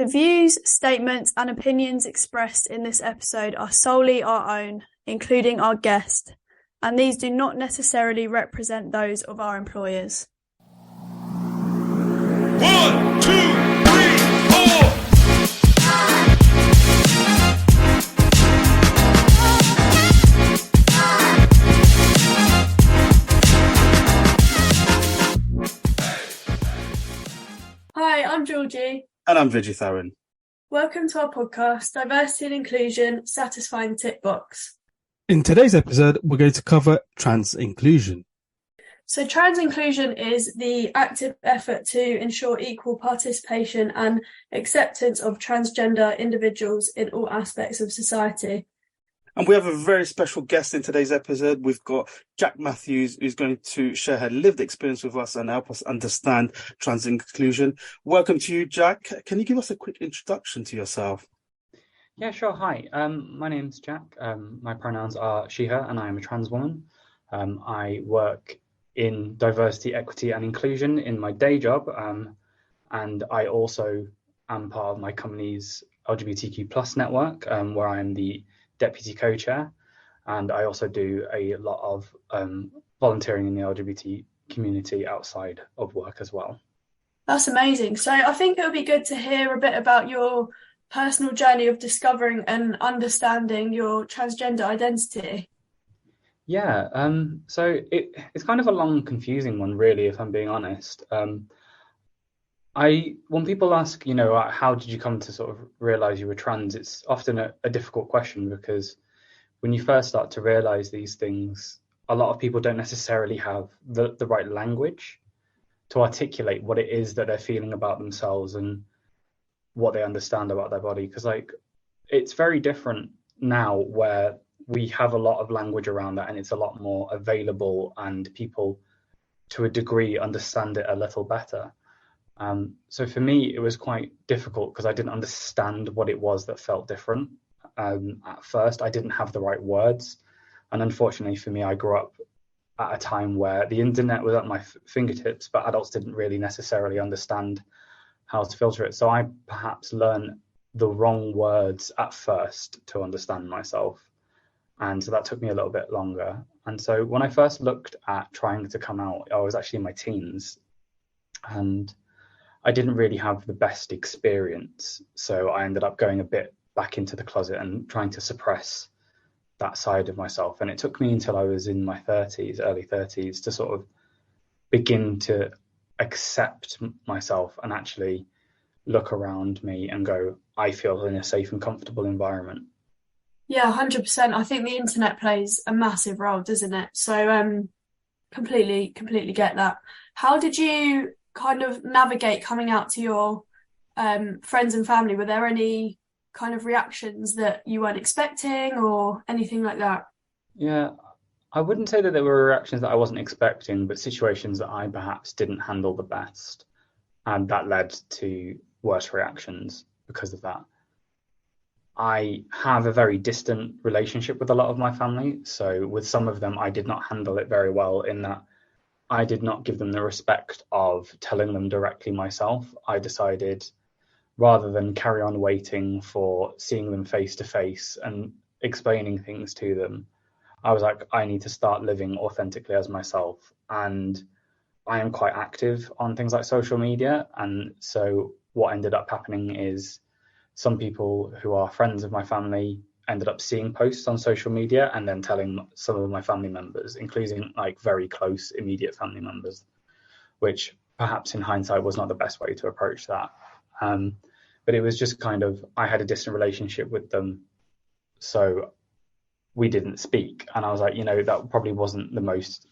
The views, statements, and opinions expressed in this episode are solely our own, including our guest, and these do not necessarily represent those of our employers. 1, 2, 3, 4. Hi, I'm Georgie. And I'm Vegetarian. Welcome to our podcast, Diversity and Inclusion, Satisfying the Tick Box. In today's episode, we're going to cover trans inclusion. So trans inclusion is the active effort to ensure equal participation and acceptance of transgender individuals in all aspects of society. And we have a very special guest in today's episode. We've got Jak Matthews, who's going to share her lived experience with us and help us understand trans inclusion. Welcome to you, Jak. Can you give us a quick introduction to yourself? Yeah, sure. Hi, my name's Jak. My pronouns are she, her, and I am a trans woman. I work in diversity, equity and inclusion in my day job. And I also am part of my company's LGBTQ plus network, where I am the deputy co-chair. And I also do a lot of volunteering in the LGBT community outside of work as well. That's amazing. So I think it would be good to hear a bit about your personal journey of discovering and understanding your transgender identity. Yeah, so it's kind of a long, confusing one, really, if I'm being honest. When people ask, how did you come to sort of realize you were trans, it's often a difficult question, because when you first start to realize these things, a lot of people don't necessarily have the right language to articulate what it is that they're feeling about themselves and what they understand about their body. Because it's very different now, where we have a lot of language around that and it's a lot more available and people to a degree understand it a little better. So for me, it was quite difficult because I didn't understand what it was that felt different. At first, I didn't have the right words. And unfortunately for me, I grew up at a time where the internet was at my fingertips, but adults didn't really necessarily understand how to filter it. So I perhaps learned the wrong words at first to understand myself. And so that took me a little bit longer. And so when I first looked at trying to come out, I was actually in my teens. And I didn't really have the best experience. So I ended up going a bit back into the closet and trying to suppress that side of myself. And it took me until I was in my 30s, early 30s, to sort of begin to accept myself and actually look around me and go, I feel in a safe and comfortable environment. Yeah, 100%. I think the internet plays a massive role, doesn't it? So completely get that. How did you kind of navigate coming out to your friends and family? Were there any kind of reactions that you weren't expecting or anything like that? Yeah, I wouldn't say that there were reactions that I wasn't expecting, but situations that I perhaps didn't handle the best. And that led to worse reactions because of that. I have a very distant relationship with a lot of my family. So with some of them, I did not handle it very well, in that I did not give them the respect of telling them directly myself. I decided, rather than carry on waiting for seeing them face to face and explaining things to them, I was like, I need to start living authentically as myself. And I am quite active on things like social media. And so what ended up happening is some people who are friends of my family ended up seeing posts on social media and then telling some of my family members, including like very close immediate family members, which perhaps in hindsight was not the best way to approach that. But it was just kind of, I had a distant relationship with them, so we didn't speak. And I was like, that probably wasn't the most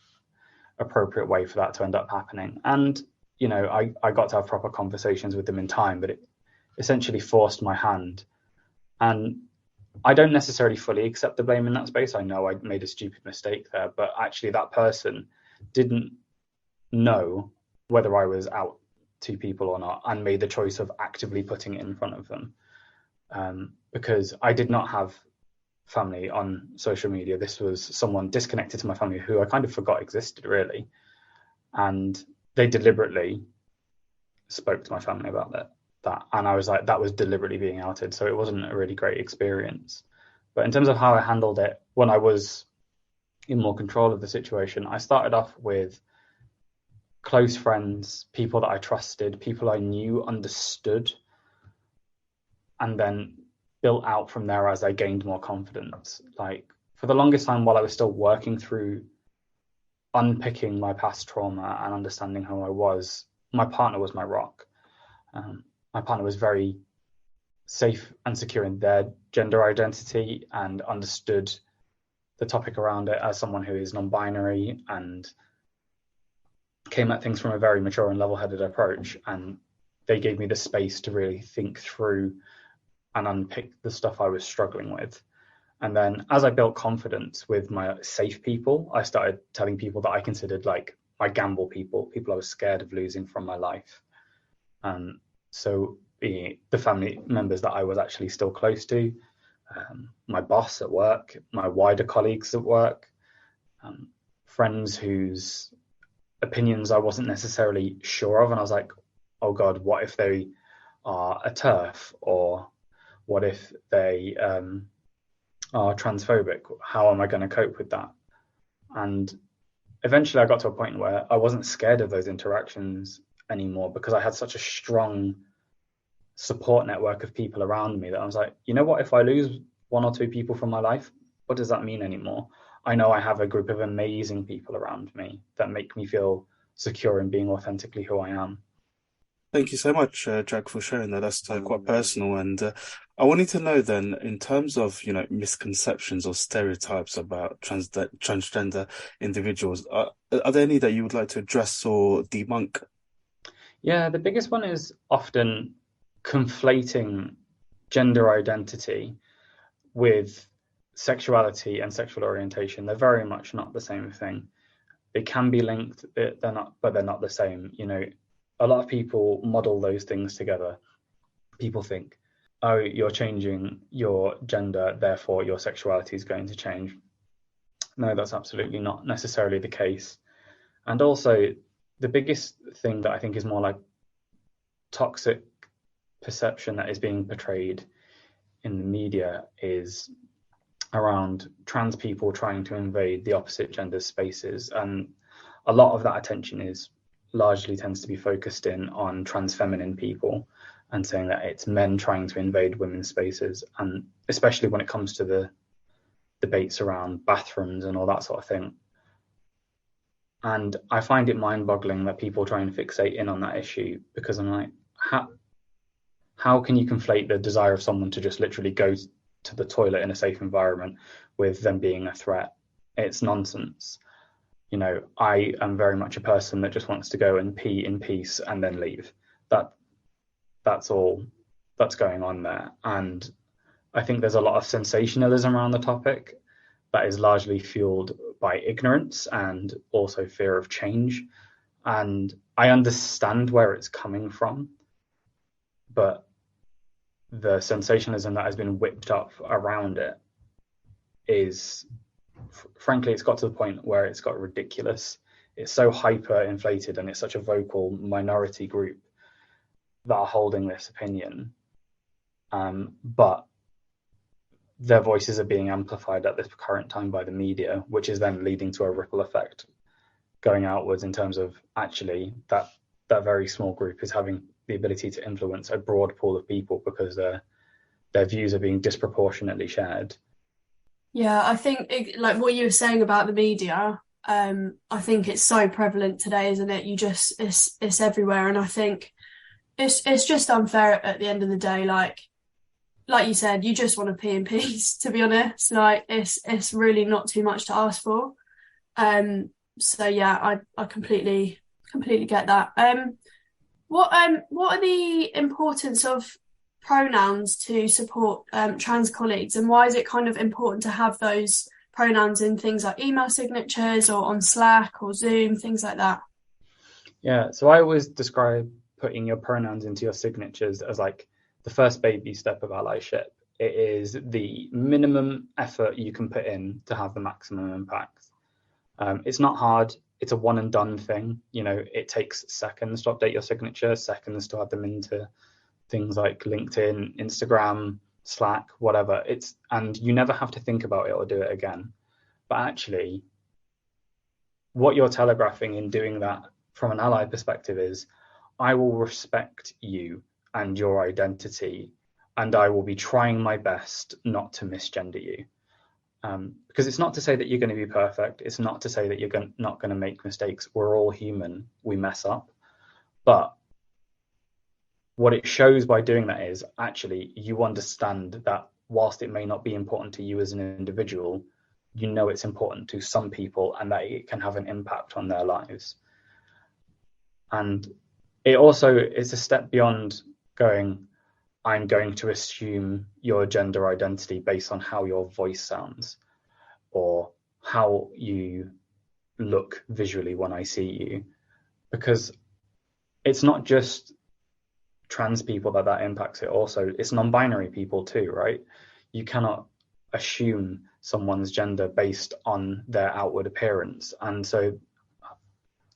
appropriate way for that to end up happening. And, I got to have proper conversations with them in time, but it essentially forced my hand. And I don't necessarily fully accept the blame in that space. I know I made a stupid mistake there, but actually that person didn't know whether I was out to people or not, and made the choice of actively putting it in front of them. Because I did not have family on social media. This was someone disconnected to my family who I kind of forgot existed, really. And they deliberately spoke to my family about that. that, and I was like, that was deliberately being outed, so it wasn't a really great experience. But in terms of how I handled it when I was in more control of the situation, I started off with close friends, people that I trusted, people I knew understood, and then built out from there as I gained more confidence. Like for the longest time, while I was still working through unpicking my past trauma and understanding who I was, my partner was my rock. My partner was very safe and secure in their gender identity and understood the topic around it as someone who is non-binary, and came at things from a very mature and level-headed approach. And they gave me the space to really think through and unpick the stuff I was struggling with. And then as I built confidence with my safe people, I started telling people that I considered like my gamble people, people I was scared of losing from my life. So the family members that I was actually still close to, my boss at work, my wider colleagues at work, friends whose opinions I wasn't necessarily sure of. And I was like, oh God, what if they are a TERF? Or what if they are transphobic? How am I going to cope with that? And eventually I got to a point where I wasn't scared of those interactions anymore, because I had such a strong support network of people around me that I was like, you know what, if I lose one or two people from my life, what does that mean anymore? I know I have a group of amazing people around me that make me feel secure in being authentically who I am. Thank you so much, Jack, for sharing that. That's quite personal. And I wanted to know then, in terms of, misconceptions or stereotypes about transgender individuals, are there any that you would like to address or debunk? Yeah, the biggest one is often conflating gender identity with sexuality and sexual orientation. They're very much not the same thing. They can be linked, they're not, but they're not the same. A lot of people model those things together. People think, oh, you're changing your gender, therefore your sexuality is going to change. No, that's absolutely not necessarily the case. And also, the biggest thing that I think is more like toxic perception that is being portrayed in the media is around trans people trying to invade the opposite gender spaces. And a lot of that attention is largely tends to be focused in on trans feminine people, and saying that it's men trying to invade women's spaces. And especially when it comes to the debates around bathrooms and all that sort of thing. And I find it mind-boggling that people try and fixate in on that issue, because I'm like, how can you conflate the desire of someone to just literally go to the toilet in a safe environment with them being a threat? It's nonsense. I am very much a person that just wants to go and pee in peace and then leave. That's all that's going on there. And I think there's a lot of sensationalism around the topic that is largely fueled by ignorance and also fear of change. And I understand where it's coming from, but the sensationalism that has been whipped up around it is, frankly, it's got to the point where it's got ridiculous. It's so hyper inflated, and it's such a vocal minority group that are holding this opinion. But their voices are being amplified at this current time by the media, which is then leading to a ripple effect going outwards, in terms of actually that very small group is having the ability to influence a broad pool of people, because their views are being disproportionately shared. Yeah, I think like what you were saying about the media, I think it's so prevalent today, isn't it? It's everywhere, and I think it's just unfair at the end of the day. Like you said, you just want to pee in peace, to be honest. Like it's really not too much to ask for. So yeah, I completely get that. What are the importance of pronouns to support trans colleagues, and why is it kind of important to have those pronouns in things like email signatures or on Slack or Zoom, things like that? Yeah, so I always describe putting your pronouns into your signatures as like the first baby step of allyship. It is the minimum effort you can put in to have the maximum impact. It's not hard. It's a one and done thing. It takes seconds to update your signature, seconds to add them into things like LinkedIn, Instagram, Slack, whatever. And you never have to think about it or do it again. But actually, what you're telegraphing in doing that from an ally perspective is, I will respect you and your identity, and I will be trying my best not to misgender you. Because it's not to say that you're going to be perfect. It's not to say that you're not going to make mistakes. We're all human. We mess up. But what it shows by doing that is actually you understand that whilst it may not be important to you as an individual, you know it's important to some people and that it can have an impact on their lives. And it also is a step beyond going, I'm going to assume your gender identity based on how your voice sounds or how you look visually when I see you. Because it's not just trans people that impacts it. Also, it's non-binary people too, right? You cannot assume someone's gender based on their outward appearance. And so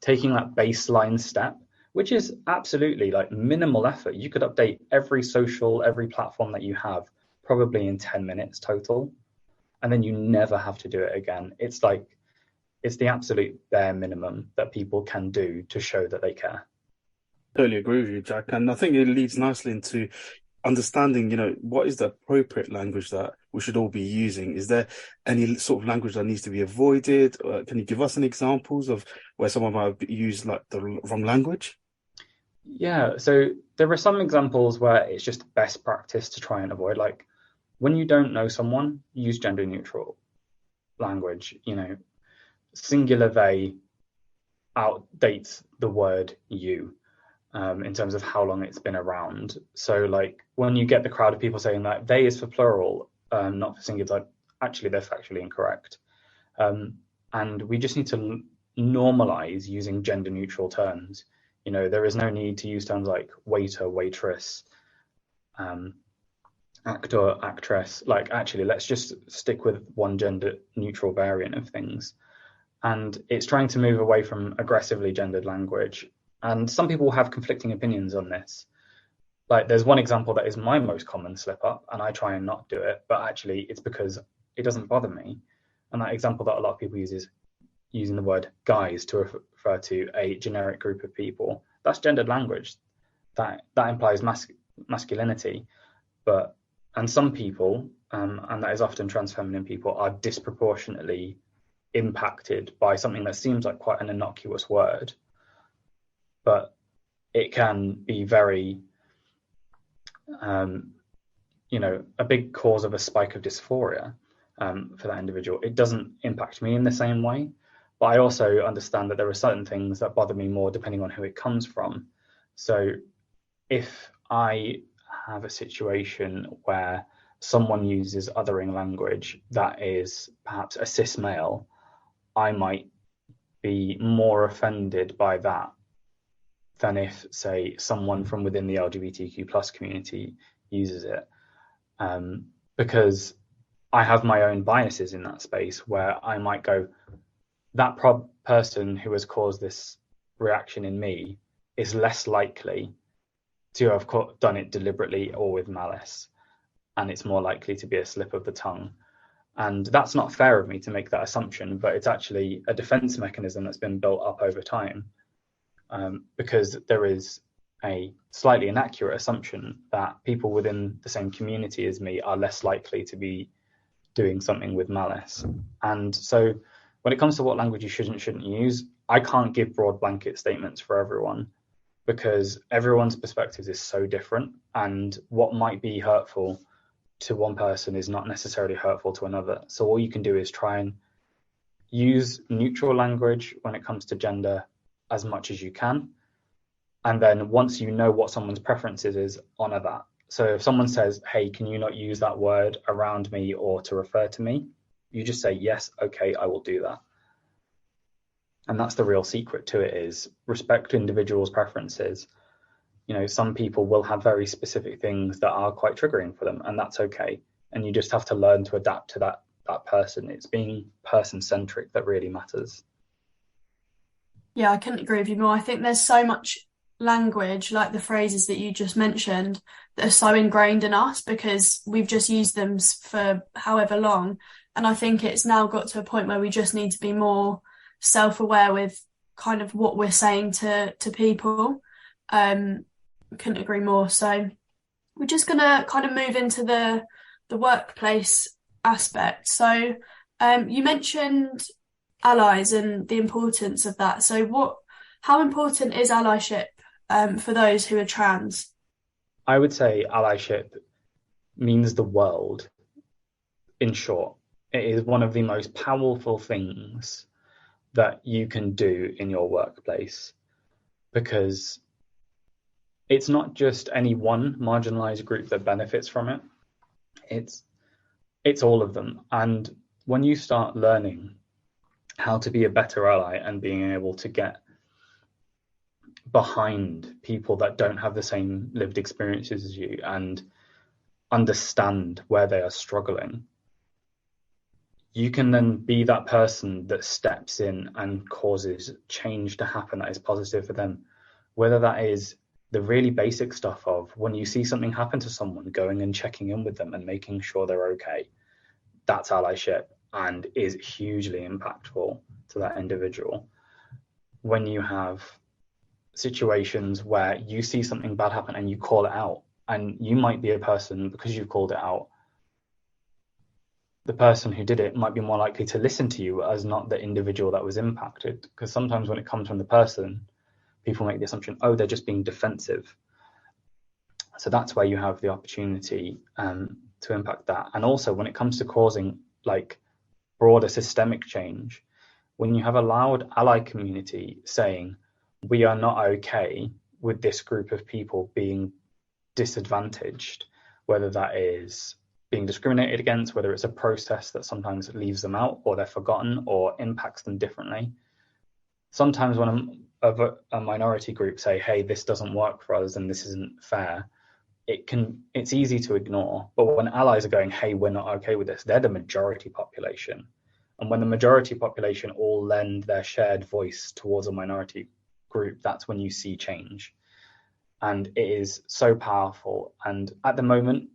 taking that baseline step, which is absolutely like minimal effort. You could update every platform that you have probably in 10 minutes total, and then you never have to do it again. It's the absolute bare minimum that people can do to show that they care. Totally agree with you, Jack. And I think it leads nicely into understanding, what is the appropriate language that we should all be using? Is there any sort of language that needs to be avoided? Can you give us any examples of where someone might have used like the wrong language? Yeah, so there are some examples where it's just best practice to try and avoid. Like when you don't know someone, use gender neutral language. Singular they outdates the word you. In terms of how long it's been around. So like when you get the crowd of people saying that they is for plural, not for singular, like actually they're factually incorrect. And we just need to normalize using gender neutral terms. There is no need to use terms like waiter, waitress, actor, actress. Like actually, let's just stick with one gender neutral variant of things. And it's trying to move away from aggressively gendered language. And some people have conflicting opinions on this. Like there's one example that is my most common slip up, and I try and not do it, but actually it's because it doesn't bother me. And that example that a lot of people use is using the word guys to refer to a generic group of people. That's gendered language. That implies masculinity. And some people, and that is often trans feminine people, are disproportionately impacted by something that seems like quite an innocuous word, but it can be very, a big cause of a spike of dysphoria for that individual. It doesn't impact me in the same way, but I also understand that there are certain things that bother me more depending on who it comes from. So if I have a situation where someone uses othering language that is perhaps a cis male, I might be more offended by that than if, say, someone from within the LGBTQ plus community uses it, because I have my own biases in that space where I might go, that person who has caused this reaction in me is less likely to have done it deliberately or with malice, and it's more likely to be a slip of the tongue. And that's not fair of me to make that assumption, but it's actually a defense mechanism that's been built up over time. Because there is a slightly inaccurate assumption that people within the same community as me are less likely to be doing something with malice. And so when it comes to what language you shouldn't use, I can't give broad blanket statements for everyone because everyone's perspective is so different, and what might be hurtful to one person is not necessarily hurtful to another. So all you can do is try and use neutral language when it comes to gender as much as you can. And then once you know what someone's preferences is, honor that. So if someone says, hey, can you not use that word around me or to refer to me? You just say, yes, okay, I will do that. And that's the real secret to it, is respect individuals' preferences. Some people will have very specific things that are quite triggering for them, and that's okay. And you just have to learn to adapt to that person. It's being person-centric that really matters. Yeah, I couldn't agree with you more. I think there's so much language, like the phrases that you just mentioned, that are so ingrained in us because we've just used them for however long. And I think it's now got to a point where we just need to be more self-aware with kind of what we're saying to people. Couldn't agree more. So we're just gonna kind of move into the workplace aspect. So you mentioned allies and the importance of that. So how important is allyship for those who are trans? I would say allyship means the world, in short. It is one of the most powerful things that you can do in your workplace, because it's not just any one marginalized group that benefits from it. It's all of them. And when you start learning how to be a better ally and being able to get behind people that don't have the same lived experiences as you and understand where they are struggling, you can then be that person that steps in and causes change to happen that is positive for them. Whether that is the really basic stuff of when you see something happen to someone, going and checking in with them and making sure they're okay, that's allyship and is hugely impactful to that individual. When you have situations where you see something bad happen and you call it out, and you might be a person, because you've called it out, the person who did it might be more likely to listen to you as not the individual that was impacted. Because sometimes when it comes from the person, people make the assumption, oh, they're just being defensive. So that's where you have the opportunity to impact that. And also when it comes to causing like broader systemic change, when you have a loud ally community saying, we are not okay with this group of people being disadvantaged, whether that is being discriminated against, whether it's a process that sometimes leaves them out or they're forgotten or impacts them differently. Sometimes when a minority group say, hey, this doesn't work for us and this isn't fair, it's easy to ignore. But when allies are going, hey, we're not okay with this, they're the majority population. And when the majority population all lend their shared voice towards a minority group, that's when you see change. And it is so powerful. And at the moment,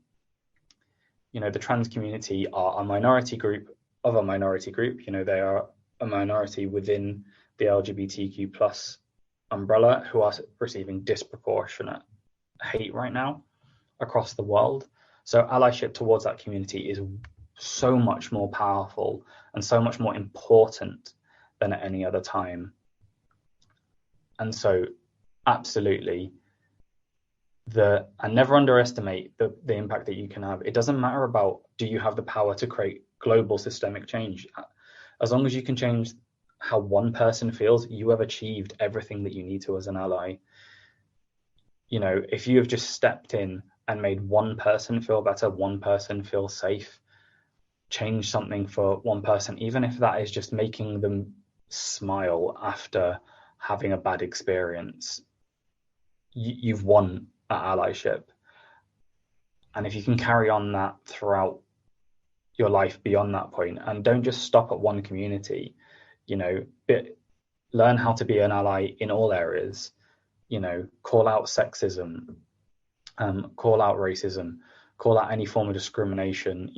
the trans community are a minority group of a minority group. They are a minority within the LGBTQ plus umbrella who are receiving disproportionate hate right now across the world. So allyship towards that community is so much more powerful and so much more important than at any other time. And so absolutely, and never underestimate the impact that you can have. It doesn't matter about, do you have the power to create global systemic change? As long as you can change how one person feels, you have achieved everything that you need to as an ally. If you have just stepped in and made one person feel better, one person feel safe, change something for one person, even if that is just making them smile after having a bad experience, you've won at allyship. And if you can carry on that throughout your life beyond that point, and don't just stop at one community, learn how to be an ally in all areas, call out sexism, call out racism, call out any form of discrimination,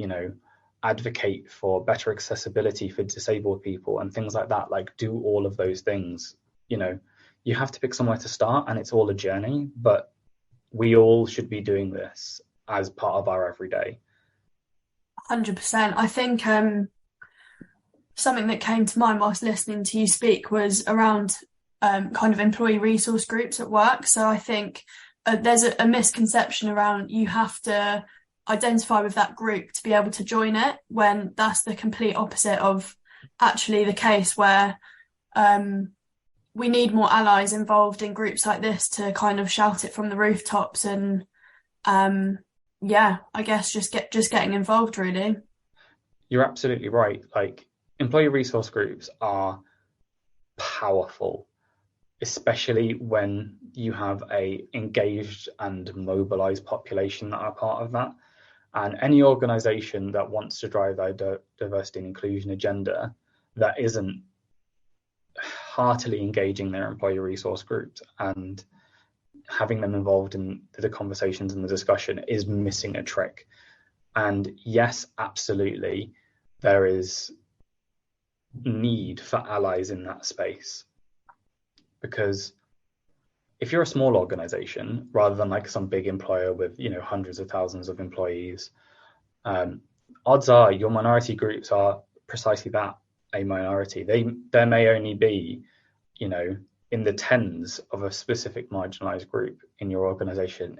advocate for better accessibility for disabled people and things like that. Like, do all of those things. You have to pick somewhere to start, and it's all a journey, but we all should be doing this as part of our everyday. 100%. I think something that came to mind whilst listening to you speak was around kind of employee resource groups at work. So I think there's a misconception around you have to identify with that group to be able to join it, when that's the complete opposite of actually the case, where we need more allies involved in groups like this to kind of shout it from the rooftops and I guess just getting involved, really. You're absolutely right. Like, employee resource groups are powerful, especially when you have a engaged and mobilized population that are part of that. And any organization that wants to drive their diversity and inclusion agenda that isn't heartily engaging their employee resource groups and having them involved in the conversations and the discussion is missing a trick. And yes, absolutely, there is need for allies in that space, because if you're a small organization rather than like some big employer with hundreds of thousands of employees, odds are your minority groups are precisely that, a minority. There may only be in the tens of a specific marginalized group in your organization,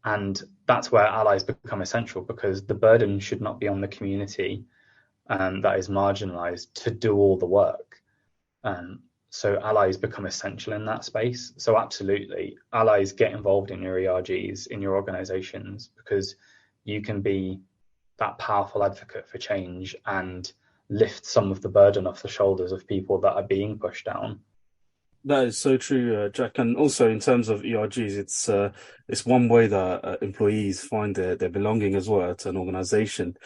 and that's where allies become essential, because the burden should not be on the community that is marginalized to do all the work. So allies become essential in that space. So absolutely, allies, get involved in your ERGs, in your organizations, because you can be that powerful advocate for change and lift some of the burden off the shoulders of people that are being pushed down. That is so true, Jack. And also in terms of ERGs, it's one way that employees find their belonging as well to an organization.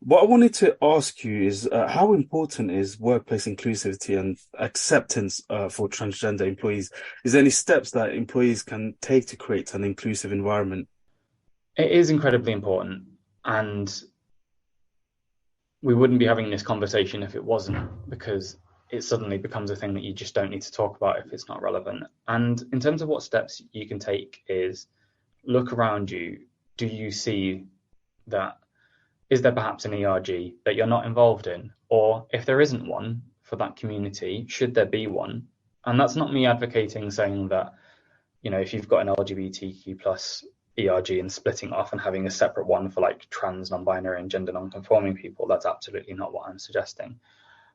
What I wanted to ask you is how important is workplace inclusivity and acceptance for transgender employees? Is there any steps that employees can take to create an inclusive environment? It is incredibly important, and we wouldn't be having this conversation if it wasn't, because it suddenly becomes a thing that you just don't need to talk about if it's not relevant. And in terms of what steps you can take is look around you. Do you see that? Is there perhaps an ERG that you're not involved in? Or if there isn't one for that community, should there be one? And that's not me advocating saying that, if you've got an LGBTQ plus ERG and splitting it off and having a separate one for like trans, non-binary and gender non-conforming people, that's absolutely not what I'm suggesting.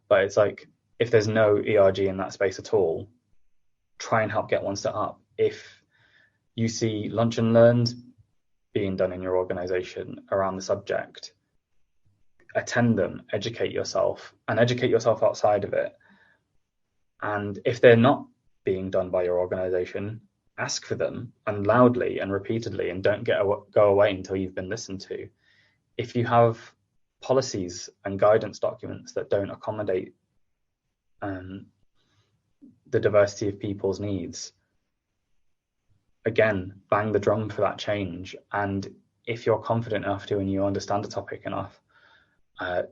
But it's like, if there's no ERG in that space at all, try and help get one set up. If you see lunch and learns being done in your organization around the subject, attend them, educate yourself outside of it. And if they're not being done by your organization, ask for them, and loudly and repeatedly, and don't go away until you've been listened to. If you have policies and guidance documents that don't accommodate the diversity of people's needs, again, bang the drum for that change. And if you're confident enough to and you understand the topic enough,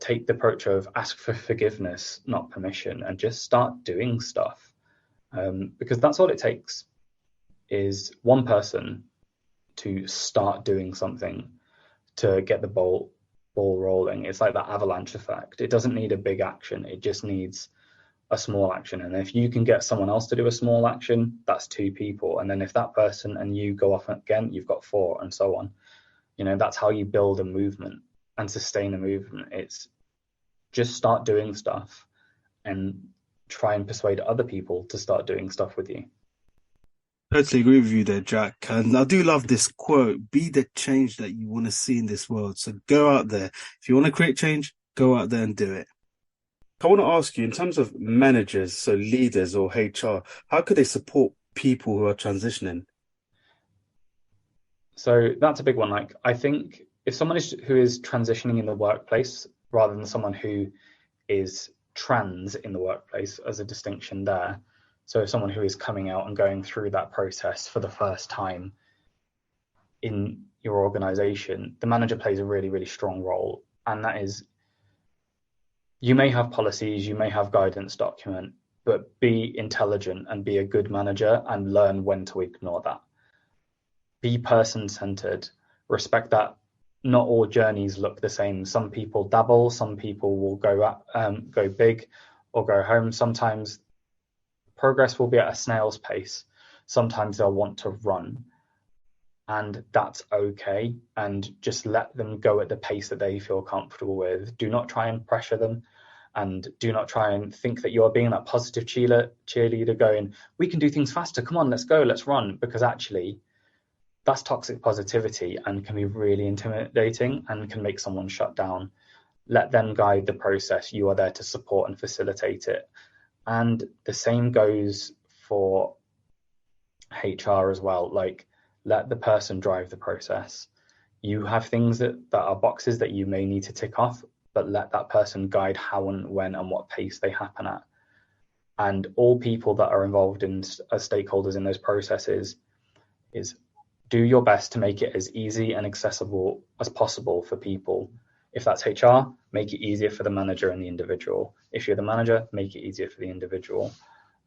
take the approach of ask for forgiveness, not permission, and just start doing stuff. Because that's all it takes, is one person to start doing something to get the ball rolling. It's like that avalanche effect. It doesn't need a big action. It just needs a small action. And if you can get someone else to do a small action, that's 2 people. And then if that person and you go off again, you've got 4, and so on. That's how you build a movement and sustain a movement. It's just start doing stuff and try and persuade other people to start doing stuff with you. Totally agree with you there, Jack. And I do love this quote: be the change that you want to see in this world. So go out there. If you want to create change, go out there and do it. I want to ask you, in terms of managers, so leaders or HR, how could they support people who are transitioning? So that's a big one. Like, I think if someone who is transitioning in the workplace, rather than someone who is trans in the workplace, as a distinction there. So if someone who is coming out and going through that process for the first time in your organization, the manager plays a really, really strong role. And that is, you may have policies, you may have guidance document, but be intelligent and be a good manager and learn when to ignore that. Be person-centered, respect that not all journeys look the same. Some people dabble, some people will go big or go home. Sometimes progress will be at a snail's pace. Sometimes they'll want to run, and that's okay. And just let them go at the pace that they feel comfortable with. Do not try and pressure them, and do not try and think that you're being that positive cheerleader going, we can do things faster. Come on, let's go, let's run. Because actually, that's toxic positivity and can be really intimidating and can make someone shut down. Let them guide the process. You are there to support and facilitate it. And the same goes for HR as well. Like, let the person drive the process. You have things that are boxes that you may need to tick off, but let that person guide how and when and what pace they happen at. And all people that are involved in as stakeholders in those processes, is do your best to make it as easy and accessible as possible for people. If that's HR, make it easier for the manager and the individual. If you're the manager, make it easier for the individual.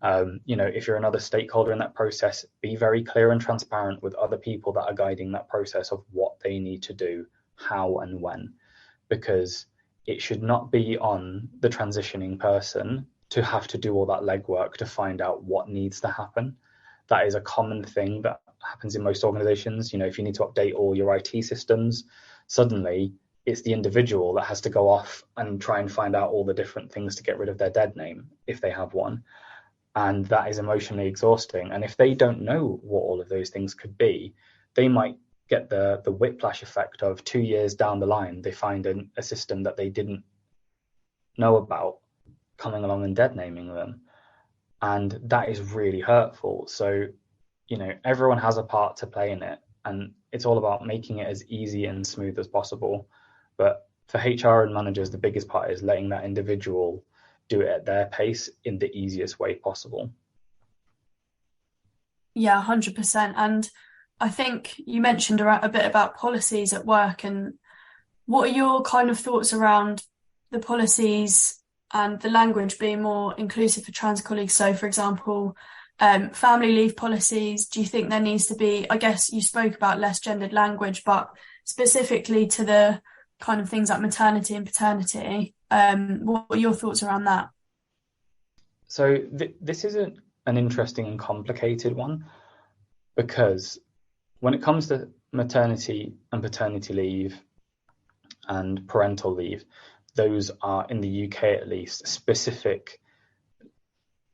If you're another stakeholder in that process, be very clear and transparent with other people that are guiding that process of what they need to do, how and when, because it should not be on the transitioning person to have to do all that legwork to find out what needs to happen. That is a common thing that happens in most organizations. If you need to update all your IT systems, suddenly it's the individual that has to go off and try and find out all the different things to get rid of their dead name, if they have one. And that is emotionally exhausting. And if they don't know what all of those things could be, they might get the whiplash effect of 2 years down the line, they find a system that they didn't know about coming along and dead naming them. And that is really hurtful. So, everyone has a part to play in it. And it's all about making it as easy and smooth as possible. But for HR and managers, the biggest part is letting that individual do it at their pace in the easiest way possible. Yeah, 100%. And I think you mentioned a bit about policies at work, and what are your kind of thoughts around the policies and the language being more inclusive for trans colleagues? So, for example, family leave policies, do you think there needs to be, I guess you spoke about less gendered language, but specifically to the kind of things like maternity and paternity, what are your thoughts around that? So this is an interesting and complicated one, because when it comes to maternity and paternity leave and parental leave, those are, in the UK at least, specific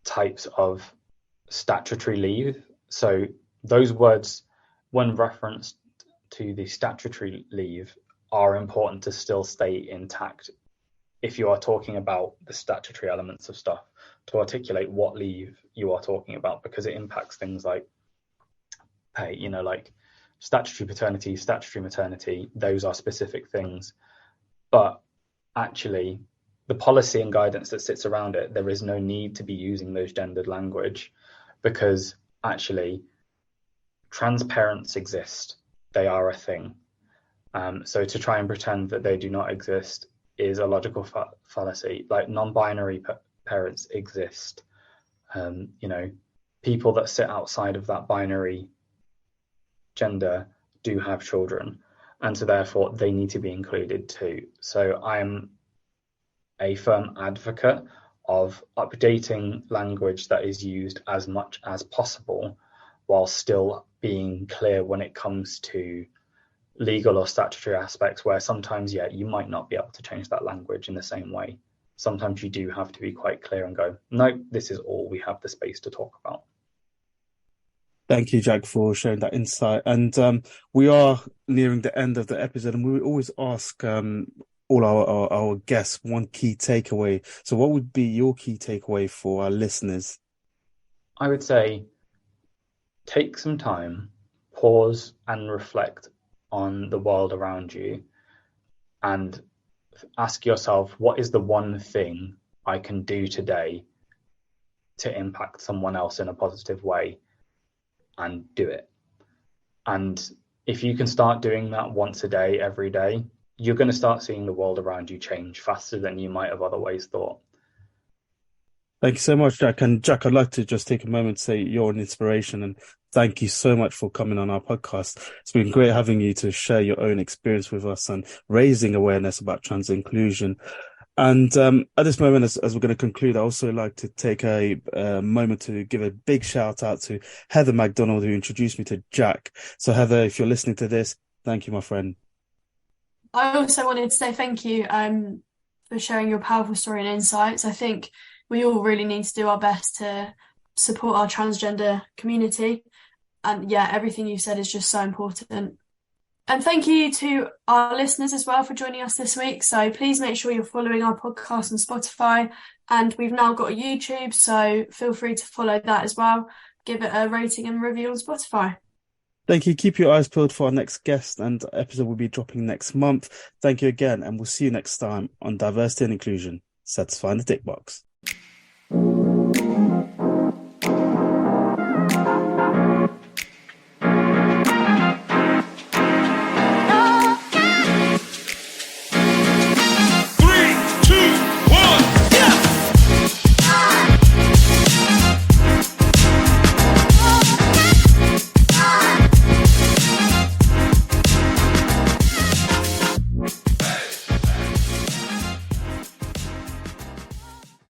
types of statutory leave. So those words, when referenced to the statutory leave, are important to still stay intact if you are talking about the statutory elements of stuff, to articulate what leave you are talking about, because it impacts things like pay, like statutory paternity, statutory maternity. Those are specific things. But actually, the policy and guidance that sits around it, there is no need to be using those gendered language, because actually trans parents exist. They are a thing. So to try and pretend that they do not exist is a logical fallacy. Like non-binary parents exist. People that sit outside of that binary gender do have children, and so therefore they need to be included too. So I am a firm advocate of updating language that is used as much as possible, while still being clear when it comes to legal or statutory aspects, where sometimes, you might not be able to change that language in the same way. Sometimes you do have to be quite clear and go, no, this is all we have the space to talk about. Thank you, Jack, for sharing that insight. And we are nearing the end of the episode, and we always ask all our guests one key takeaway. So what would be your key takeaway for our listeners? I would say take some time, pause and reflect on the world around you, and ask yourself, what is the one thing I can do today to impact someone else in a positive way, and do it. And if you can start doing that once a day, every day, you're going to start seeing the world around you change faster than you might have otherwise thought. Thank you so much, Jack. And Jack, I'd like to just take a moment to say you're an inspiration, and thank you so much for coming on our podcast. It's been great having you to share your own experience with us and raising awareness about trans inclusion. And at this moment, as we're going to conclude, I also like to take a moment to give a big shout out to Heather MacDonald, who introduced me to Jack. So Heather, if you're listening to this, thank you, my friend. I also wanted to say thank you for sharing your powerful story and insights. I think we all really need to do our best to support our transgender community. And everything you've said is just so important. And thank you to our listeners as well for joining us this week. So please make sure you're following our podcast on Spotify. And we've now got a YouTube, so feel free to follow that as well. Give it a rating and review on Spotify. Thank you. Keep your eyes peeled for our next guest, and episode will be dropping next month. Thank you again, and we'll see you next time on Diversity and Inclusion, Satisfying the Tick Box.